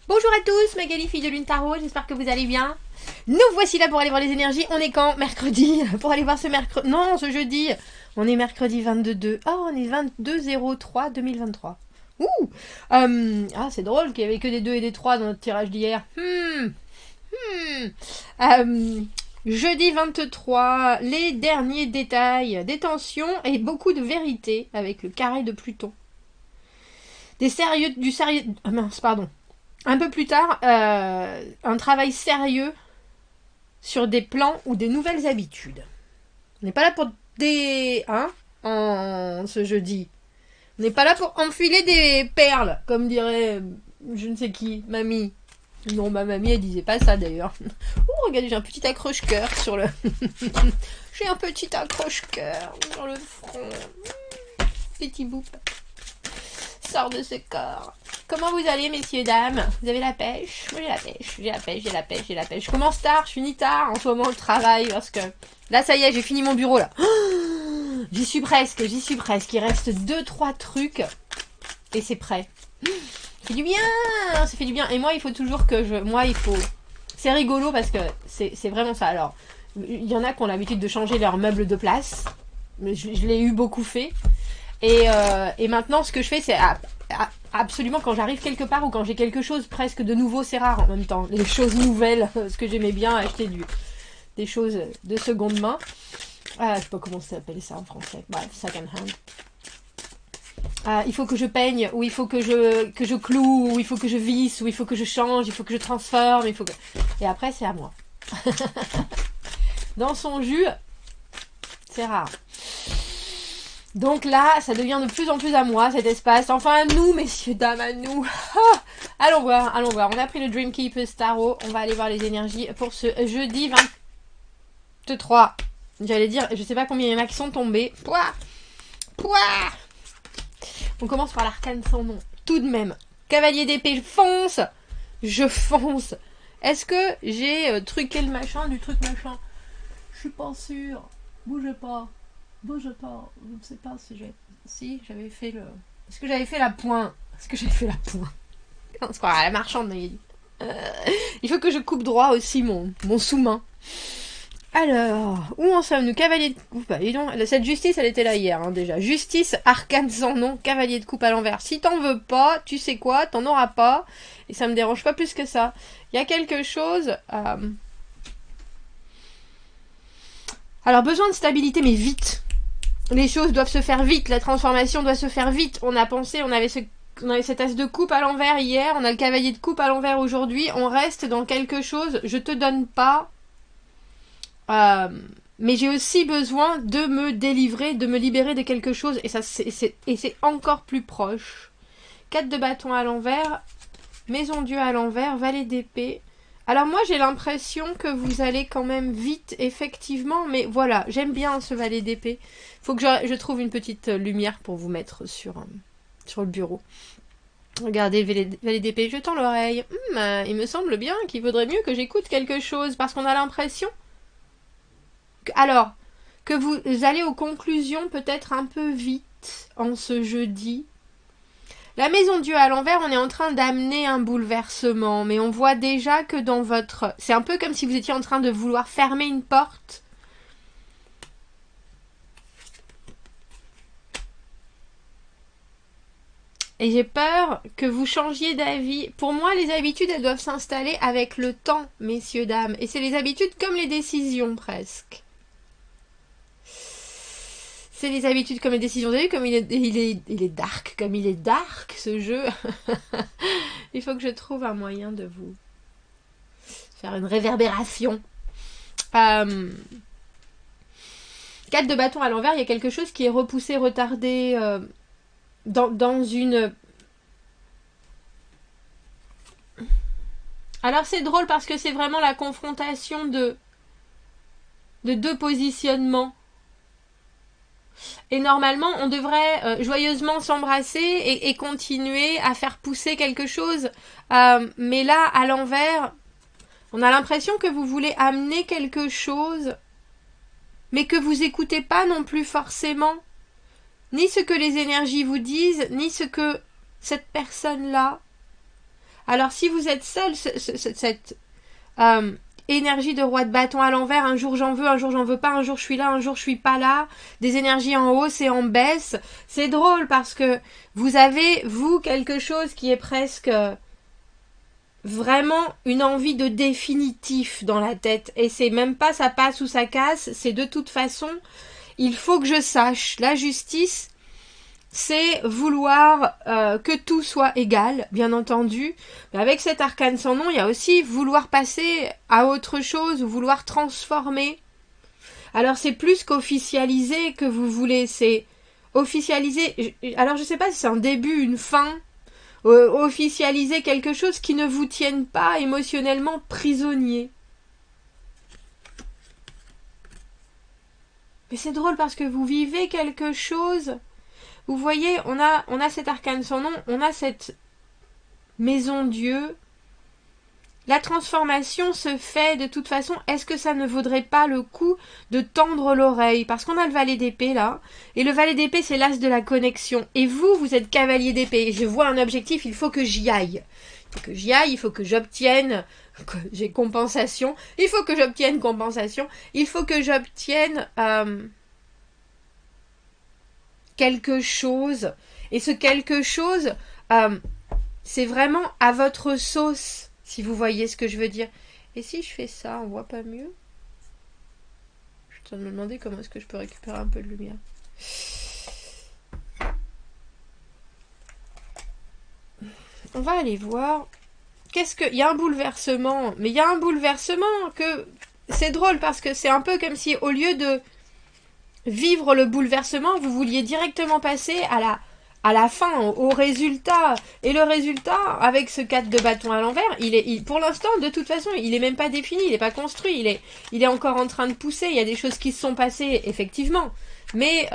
Bonjour à tous, Magali, fille de Lune Tarot, j'espère que vous allez bien. Nous voici là pour aller voir les énergies. On est quand? Mercredi. Pour aller voir ce mercredi. Non, ce jeudi. On est mercredi 22. Oh, on est 22/03/2023. Ouh Ah, c'est drôle qu'il y avait que des 2 et des 3 dans notre tirage d'hier. Jeudi 23, les derniers détails, des tensions et beaucoup de vérité avec le carré de Pluton. Du sérieux... Ah mince, pardon. Un peu plus tard, un travail sérieux sur des plans ou des nouvelles habitudes. On n'est pas là pour des... en ce jeudi. On n'est pas là pour enfiler des perles, comme dirait je ne sais qui, mamie. Non, ma mamie, elle disait pas ça d'ailleurs. Oh, regardez, j'ai un petit accroche-cœur sur le... J'ai un petit accroche-cœur sur le front. Petit bout. Sort de ce corps. Comment vous allez, messieurs, dames? Vous avez la pêche? Moi, j'ai la pêche. Je commence tard, je finis tard en ce moment le travail parce que là, ça y est, j'ai fini mon bureau là. Oh, j'y suis presque. Il reste 2-3 trucs et c'est prêt. Ça fait du bien. Et moi, il faut toujours que c'est rigolo parce que c'est vraiment ça. Alors, il y en a qui ont l'habitude de changer leur meuble de place. Je l'ai eu beaucoup fait. Et maintenant, ce que je fais, c'est absolument quand j'arrive quelque part ou quand j'ai quelque chose presque de nouveau, c'est rare en même temps. Les choses nouvelles, ce que j'aimais bien acheter des choses de seconde main. Je sais pas comment ça s'appelle ça en français. Bref, second hand. Il faut que je peigne, ou il faut que je cloue, ou il faut que je visse, ou il faut que je change, il faut que je transforme, Et après, c'est à moi. Dans son jus, c'est rare. Donc là, ça devient de plus en plus à moi, cet espace. Enfin, à nous, messieurs, dames, à nous. Allons voir. On a pris le Dream Keepers Tarot. On va aller voir les énergies pour ce jeudi 23. J'allais dire, je sais pas combien il y en a qui sont tombés. Pouah. On commence par l'arcane sans nom. Tout de même. Cavalier d'épée, je fonce. Est-ce que j'ai truqué le machin du truc machin? Je suis pas sûre. Bougez pas. Je ne sais pas si j'avais fait le... Est-ce que j'avais fait la pointe? On se croirait à la marchande. Il faut que je coupe droit aussi mon sous-main. Alors, où en sommes-nous? Cavalier de coupe. Cette justice, elle était là hier, déjà. Justice, arcane sans nom, cavalier de coupe à l'envers. Si t'en veux pas, tu sais quoi, t'en auras pas. Et ça me dérange pas plus que ça. Il y a quelque chose... Alors, besoin de stabilité, mais vite. Les choses doivent se faire vite, la transformation doit se faire vite. On avait cet as de coupe à l'envers hier, on a le cavalier de coupe à l'envers aujourd'hui, on reste dans quelque chose, je te donne pas, mais j'ai aussi besoin de me délivrer, de me libérer de quelque chose, et c'est encore plus proche. 4 de bâton à l'envers, maison Dieu à l'envers, valet d'épée. Alors moi j'ai l'impression que vous allez quand même vite, effectivement, mais voilà, j'aime bien ce valet d'épée. Faut que je trouve une petite lumière pour vous mettre sur le bureau. Regardez le valet d'épée, je tends l'oreille. Il me semble bien qu'il vaudrait mieux que j'écoute quelque chose, parce qu'on a l'impression... que vous allez aux conclusions peut-être un peu vite en ce jeudi. La maison Dieu à l'envers, on est en train d'amener un bouleversement, mais on voit déjà que dans votre... C'est un peu comme si vous étiez en train de vouloir fermer une porte. Et j'ai peur que vous changiez d'avis. Pour moi, les habitudes, elles doivent s'installer avec le temps, messieurs, dames. Et c'est les habitudes comme les décisions, presque. C'est les habitudes comme les décisions. Vous avez vu comme il est dark, comme il est dark ce jeu. Il faut que je trouve un moyen de vous faire une réverbération. 4 de bâton à l'envers, il y a quelque chose qui est repoussé, retardé dans une... Alors c'est drôle parce que c'est vraiment la confrontation de 2 positionnements. Et normalement, on devrait joyeusement s'embrasser et continuer à faire pousser quelque chose. Mais là, à l'envers, on a l'impression que vous voulez amener quelque chose, mais que vous écoutez pas non plus forcément. Ni ce que les énergies vous disent, ni ce que cette personne-là Alors si vous êtes seul, cette énergie de roi de bâton à l'envers, un jour j'en veux, un jour j'en veux pas, un jour je suis là, un jour je suis pas là, des énergies en hausse et en baisse, c'est drôle parce que vous avez, vous, quelque chose qui est presque vraiment une envie de définitif dans la tête, et c'est même pas ça passe ou ça casse, c'est de toute façon, il faut que je sache, la justice, c'est vouloir que tout soit égal, bien entendu. Mais avec cet arcane sans nom, il y a aussi vouloir passer à autre chose ou vouloir transformer. Alors c'est plus qu'officialiser que vous voulez, c'est officialiser. Alors je sais pas si c'est un début, une fin. Officialiser quelque chose qui ne vous tienne pas émotionnellement prisonnier. Mais c'est drôle parce que vous vivez quelque chose. Vous voyez, on a cet arcane sans nom, on a cette maison Dieu. La transformation se fait de toute façon. Est-ce que ça ne vaudrait pas le coup de tendre l'oreille? Parce qu'on a le valet d'épée là. Et le valet d'épée, c'est l'as de la connexion. Et vous, vous êtes cavalier d'épée. Je vois un objectif, il faut que j'y aille. Il faut que j'y aille, il faut que j'obtienne. J'ai compensation. Il faut que j'obtienne compensation. Il faut que j'obtienne quelque chose. Et ce quelque chose, c'est vraiment à votre sauce. Si vous voyez ce que je veux dire. Et si je fais ça, on voit pas mieux? Je suis en train de me demander comment est-ce que je peux récupérer un peu de lumière. On va aller voir. Qu'est-ce que... Il y a un bouleversement. Mais il y a un bouleversement que... C'est drôle parce que c'est un peu comme si au lieu de vivre le bouleversement, vous vouliez directement passer à la fin, au résultat. Et le résultat, avec ce 4 de bâton à l'envers, pour l'instant, de toute façon, il est même pas défini, il est pas construit, il est encore en train de pousser. Il y a des choses qui se sont passées, effectivement. Mais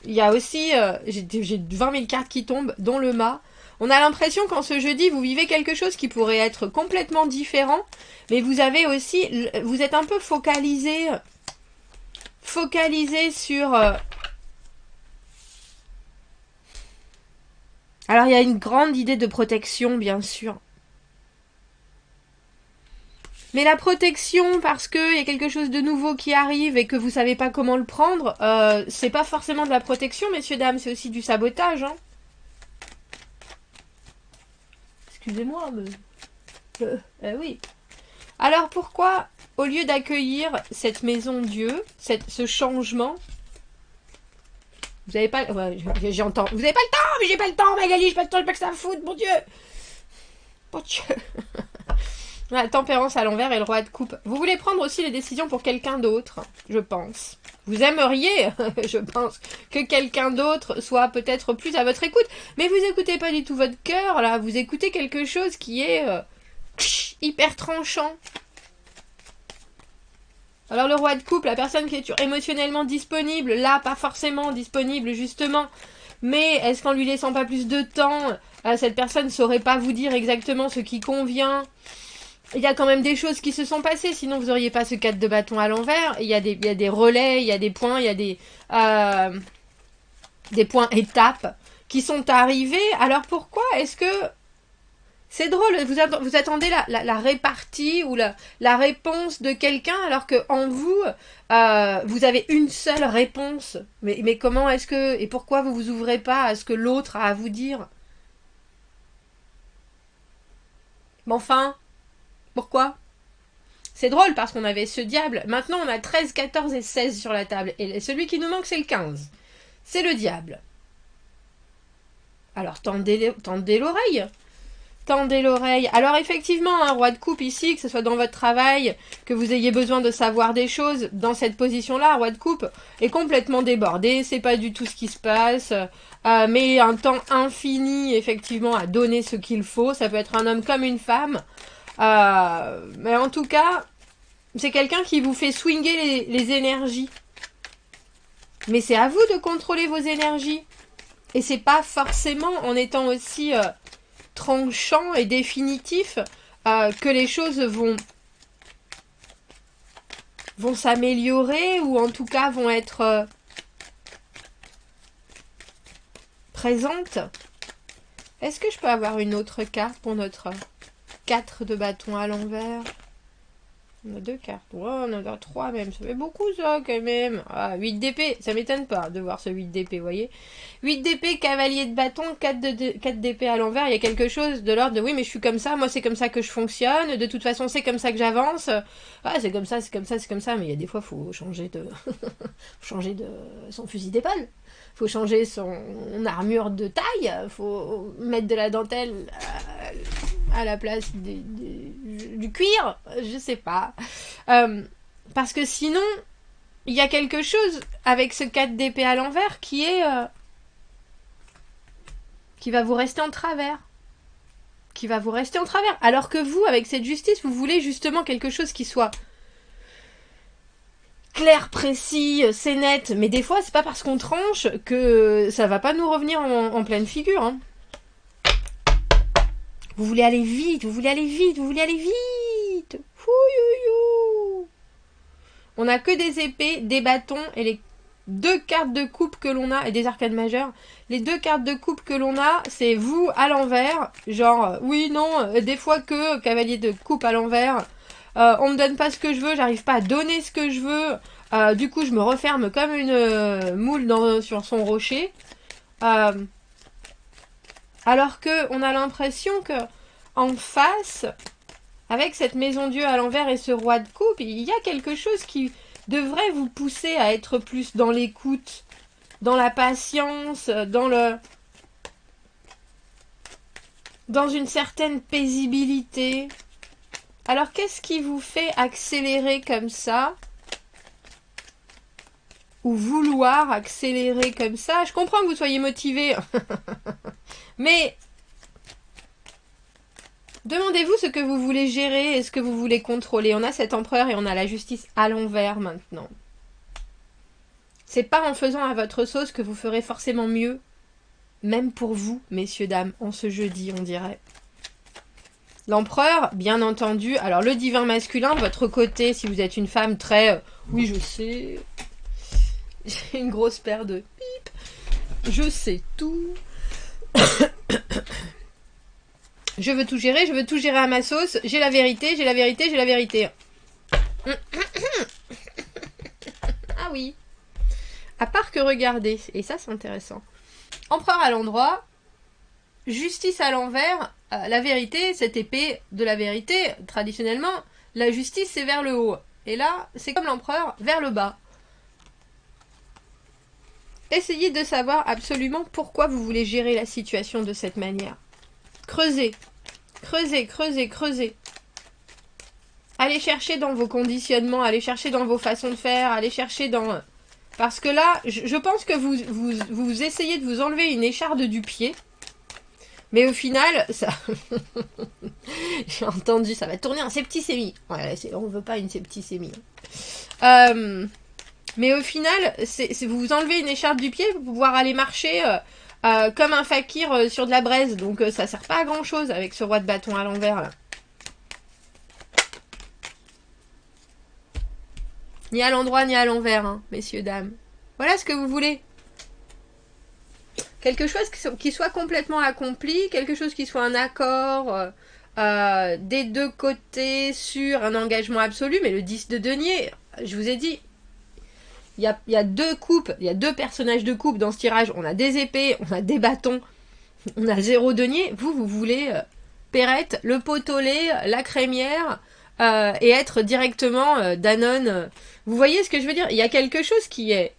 il y a aussi, j'ai 20 000 cartes qui tombent, dont le mât. On a l'impression qu'en ce jeudi, vous vivez quelque chose qui pourrait être complètement différent. Mais vous avez aussi, vous êtes un peu focalisé sur... Alors, il y a une grande idée de protection, bien sûr. Mais la protection, parce qu'il y a quelque chose de nouveau qui arrive et que vous savez pas comment le prendre, c'est pas forcément de la protection, messieurs, dames, c'est aussi du sabotage. Hein. Excusez-moi, mais... oui. Alors, pourquoi, au lieu d'accueillir cette maison Dieu, ce changement... Vous avez pas... Ouais, j'entends. Vous avez pas le temps, mais j'ai pas le temps, Magali, j'ai pas le temps, j'ai pas que ça à foutre, mon Dieu. Mon Dieu. La tempérance à l'envers et le roi de coupe. Vous voulez prendre aussi les décisions pour quelqu'un d'autre, je pense. Vous aimeriez, je pense, que quelqu'un d'autre soit peut-être plus à votre écoute. Mais vous écoutez pas du tout votre cœur, là. Vous écoutez quelque chose qui est hyper tranchant. Alors le roi de coupe, la personne qui est émotionnellement disponible, là pas forcément disponible justement, mais est-ce qu'en lui laissant pas plus de temps, cette personne ne saurait pas vous dire exactement ce qui convient? Il y a quand même des choses qui se sont passées, sinon vous n'auriez pas ce 4 de bâton à l'envers. Il y a des relais, il y a des points, il y a des points étapes qui sont arrivés. Alors pourquoi est-ce que... C'est drôle, vous attendez la répartie ou la réponse de quelqu'un alors que en vous, vous avez une seule réponse. Mais comment est-ce que... Et pourquoi vous vous ouvrez pas à ce que l'autre a à vous dire? Mais enfin, pourquoi? C'est drôle parce qu'on avait ce diable. Maintenant, on a 13, 14 et 16 sur la table. Et celui qui nous manque, c'est le 15. C'est le diable. Alors, tendez l'oreille. Tendez l'oreille. Alors effectivement, un roi de coupe ici, que ce soit dans votre travail, que vous ayez besoin de savoir des choses, dans cette position-là, un roi de coupe est complètement débordé, c'est pas du tout ce qui se passe, mais un temps infini, effectivement, à donner ce qu'il faut. Ça peut être un homme comme une femme. Mais en tout cas, c'est quelqu'un qui vous fait swinger les énergies. Mais c'est à vous de contrôler vos énergies. Et c'est pas forcément en étant aussi... tranchant et définitif que les choses vont s'améliorer ou en tout cas vont être présentes. Est-ce que je peux avoir une autre carte pour notre 4 de bâton à l'envers? On a 2 cartes. Ouais, on en a 3 même. Ça fait beaucoup ça quand même. Ah, 8 d'épée. Ça m'étonne pas de voir ce 8 d'épée, vous voyez. 8 d'épée, cavalier de bâton, 4 d'épée à l'envers. Il y a quelque chose de l'ordre de oui, mais je suis comme ça. Moi, c'est comme ça que je fonctionne. De toute façon, c'est comme ça que j'avance. Ah, c'est comme ça, c'est comme ça, c'est comme ça. Mais il y a des fois, il faut changer de... changer de son fusil d'épaule. Faut changer son armure de taille. Faut mettre de la dentelle à la place du cuir, je sais pas. Parce que sinon, il y a quelque chose avec ce 4 d'épée à l'envers qui est... qui va vous rester en travers. Qui va vous rester en travers. Alors que vous, avec cette justice, vous voulez justement quelque chose qui soit clair, précis, c'est net. Mais des fois, c'est pas parce qu'on tranche que ça va pas nous revenir en pleine figure, hein. Vous voulez aller vite, vous voulez aller vite, vous voulez aller vite. Fouyouyou. On a que des épées, des bâtons et les 2 cartes de coupe que l'on a, et des arcades majeures. Les 2 cartes de coupe que l'on a, c'est vous à l'envers. Genre, oui, non, des fois que cavalier de coupe à l'envers. On me donne pas ce que je veux, j'arrive pas à donner ce que je veux. Du coup, je me referme comme une moule sur son rocher. Alors que on a l'impression que en face, avec cette maison Dieu à l'envers et ce roi de coupe, il y a quelque chose qui devrait vous pousser à être plus dans l'écoute, dans la patience, dans une certaine paisibilité. Alors qu'est-ce qui vous fait accélérer comme ça? Ou vouloir accélérer comme ça? Je comprends que vous soyez motivé. Mais demandez-vous ce que vous voulez gérer et ce que vous voulez contrôler. On a cet empereur et on a la justice à l'envers maintenant. C'est pas en faisant à votre sauce que vous ferez forcément mieux. Même pour vous, messieurs, dames, en ce jeudi, on dirait. L'empereur, bien entendu. Alors, le divin masculin, votre côté, si vous êtes une femme très... oui, je sais. J'ai une grosse paire de pipes. Je sais tout. Je veux tout gérer à ma sauce. J'ai la vérité, j'ai la vérité, j'ai la vérité. Ah oui. À part que regardez, et ça c'est intéressant. Empereur à l'endroit, justice à l'envers, la vérité, cette épée de la vérité, traditionnellement, la justice c'est vers le haut. Et là, c'est comme l'empereur, vers le bas. Essayez de savoir absolument pourquoi vous voulez gérer la situation de cette manière. Creusez, creusez, creusez, creusez. Allez chercher dans vos conditionnements, allez chercher dans vos façons de faire, allez chercher dans... Parce que là, je pense que vous essayez de vous enlever une écharde du pied. Mais au final, ça... J'ai entendu, ça va tourner en septicémie. Ouais, on veut pas une septicémie. Mais au final, vous vous enlevez une écharpe du pied pour pouvoir aller marcher comme un fakir sur de la braise. Donc ça sert pas à grand chose avec ce roi de bâton à l'envers là. Ni à l'endroit ni à l'envers, hein, messieurs, dames. Voilà ce que vous voulez. Quelque chose qui soit complètement accompli, quelque chose qui soit un accord des deux côtés sur un engagement absolu. Mais le 10 de denier, je vous ai dit, il y a 2 coupes, il y a 2 personnages de coupe dans ce tirage. On a des épées, on a des bâtons, on a 0 denier. Vous voulez Perrette, le pot-au-lait, la crémière et être directement Danone. Vous voyez ce que je veux dire? Il y a quelque chose qui est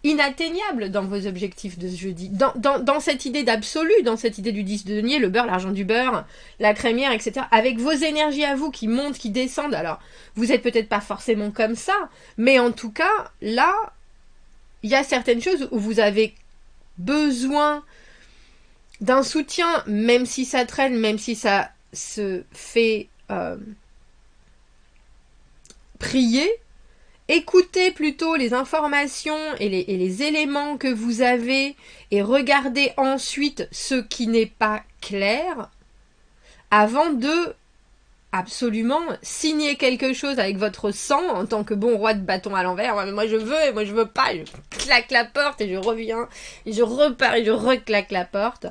inatteignable dans vos objectifs de ce jeudi. Dans cette idée d'absolu, dans cette idée du 10 de denier, le beurre, l'argent du beurre, la crémière, etc. Avec vos énergies à vous qui montent, qui descendent. Alors, vous êtes peut-être pas forcément comme ça, mais en tout cas, là, il y a certaines choses où vous avez besoin d'un soutien, même si ça traîne, même si ça se fait prier. Écoutez plutôt les informations et les éléments que vous avez et regardez ensuite ce qui n'est pas clair avant de absolument signer quelque chose avec votre sang en tant que bon roi de bâton à l'envers. Ouais, mais moi je veux et moi je veux pas. Je claque la porte et je reviens et je repars et je reclaque la porte.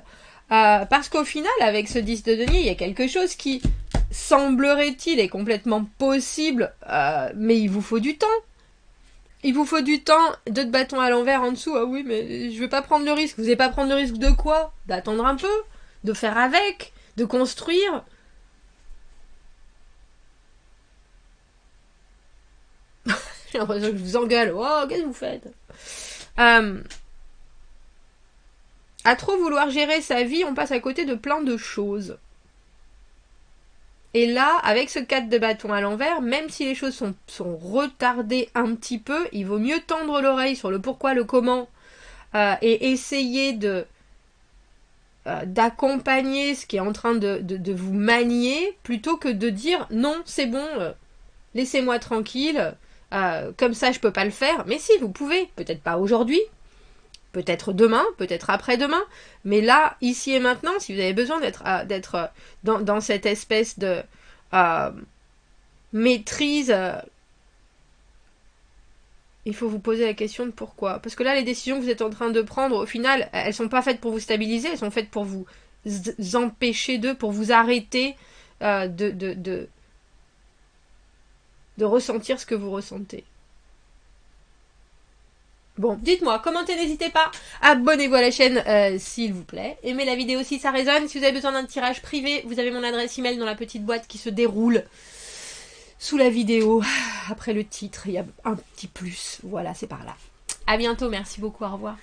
Parce qu'au final, avec ce 10 de denier, il y a quelque chose qui semblerait-il est complètement possible, mais il vous faut du temps. Il vous faut du temps, 2 de bâton à l'envers en dessous. Ah oui, mais je vais pas prendre le risque. Vous n'allez pas prendre le risque de quoi? D'attendre un peu, de faire avec, de construire. J'ai l'impression que je vous engueule. Oh, qu'est-ce que vous faites? À trop vouloir gérer sa vie, on passe à côté de plein de choses. Et là, avec ce 4 de bâton à l'envers, même si les choses sont retardées un petit peu, il vaut mieux tendre l'oreille sur le pourquoi, le comment, et essayer d'accompagner ce qui est en train de vous manier, plutôt que de dire non, c'est bon, laissez-moi tranquille, comme ça je peux pas le faire. Mais si, vous pouvez, peut-être pas aujourd'hui, peut-être demain, peut-être après-demain, mais là, ici et maintenant, si vous avez besoin d'être dans cette espèce de maîtrise, il faut vous poser la question de pourquoi. Parce que là, les décisions que vous êtes en train de prendre, au final, elles sont pas faites pour vous stabiliser, elles sont faites pour vous empêcher pour vous arrêter de ressentir ce que vous ressentez. Bon, dites-moi, commentez, n'hésitez pas. Abonnez-vous à la chaîne, s'il vous plaît. Aimez la vidéo si ça résonne. Si vous avez besoin d'un tirage privé, vous avez mon adresse email dans la petite boîte qui se déroule sous la vidéo. Après le titre, il y a un petit plus. Voilà, c'est par là. À bientôt, merci beaucoup, au revoir.